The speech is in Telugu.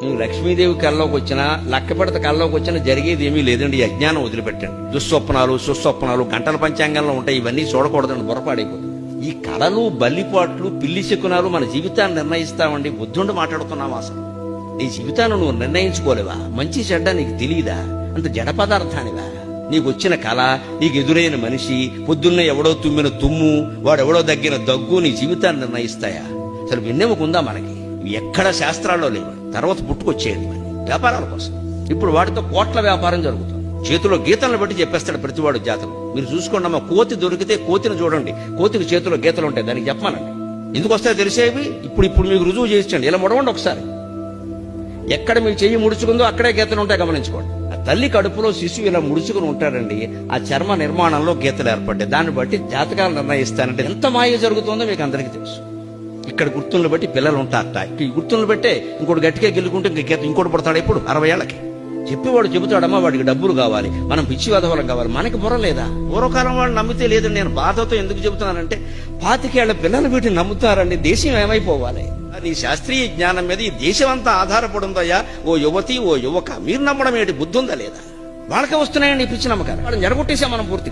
నువ్వు లక్ష్మీదేవి కల్లోకి వచ్చినా లక్కపెడత కల్లోకి వచ్చినా జరిగేది ఏమీ లేదండి. ఈ అజ్ఞానం వదిలిపెట్టండి. దుస్వప్నాలు సుస్వప్నాలు గంటల పంచాంగంలో ఉంటాయి. ఇవన్నీ చూడకూడదండి, బుర్రపాడైపోతుంది. ఈ కళలు బల్లిపాట్లు పిల్లి శకునాలు మన జీవితాన్ని నిర్ణయిస్తామండి. బుద్ధుండి మాట్లాడుతున్నావా? అసలు నీ జీవితాన్ని నువ్వు నిర్ణయించుకోలేవా? మంచి చెడ్డ నీకు తెలియదా? అంత జడ పదార్థానివా? నీకు వచ్చిన కళ, నీకు ఎదురైన మనిషి, పొద్దున్నే ఎవడో తుమ్మిన తుమ్ము, వాడెవడో దగ్గర దగ్గు నీ జీవితాన్ని నిర్ణయిస్తాయా? అసలు విన్నెముకుందా మనకి? ఎక్కడ శాస్త్రాల్లో లేవు. తర్వాత పుట్టుకొచ్చేయండి మరి వ్యాపారాల కోసం. ఇప్పుడు వాటితో కోట్ల వ్యాపారం జరుగుతుంది. చేతిలో గీతలను బట్టి చెప్పేస్తాడు ప్రతివాడు జాతకం. మీరు చూసుకోండి అమ్మా, కోతి దొరికితే కోతిని చూడండి. కోతికి చేతిలో గీతలు ఉంటాయి, దానికి చెప్పమానండి. ఎందుకు వస్తాయో తెలిసేవి ఇప్పుడు మీకు రుజువు చేయించండి. ఇలా ముడవండి ఒకసారి. ఎక్కడ మీ చెయ్యి ముడుచుకుందో అక్కడే గీతలు ఉంటాయి, గమనించుకోండి. ఆ తల్లి కడుపులో శిశువు ఇలా ముడుచుకుని ఉంటాడండి. ఆ చర్మ నిర్మాణంలో గీతలు ఏర్పడ్డాయి. దాన్ని బట్టి జాతకాలు నిర్ణయిస్తానంటే ఎంత మాయ జరుగుతుందో మీకు అందరికీ తెలుసు. ఇక్కడ గుర్తులను బట్టి పిల్లలు ఉంటారట. ఈ గుర్తులను బట్టే ఇంకోటి గట్టిగా గెలుకుంటే ఇంకోటి పడతాడు. ఇప్పుడు 60 ఏళ్ళకి చెప్పేవాడు చెబుతాడమ్మా వాడికి డబ్బులు కావాలి, మనం పిచ్చి వధవలం కావాలి. మనకి బుర్ర లేదా? పూర్వకాలం వాళ్ళు నమ్మితే లేదండి. నేను బాధతో ఎందుకు చెబుతున్నానంటే 25 ఏళ్ల పిల్లలు వీటిని నమ్ముతారండి. దేశం ఏమైపోవాలి? నీ శాస్త్రీయ జ్ఞానం మీద ఈ దేశం అంతా ఆధారపడి ఉందయ్యా. ఓ యువతి, ఓ యువక, మీరు నమ్మడం ఏంటి? బుద్ధి ఉందా లేదా? వాళ్ళకే వస్తున్నాయండి ఈ పిచ్చి నమ్మకాలు. వాళ్ళని జరగొట్టేసాం మనం పూర్తి.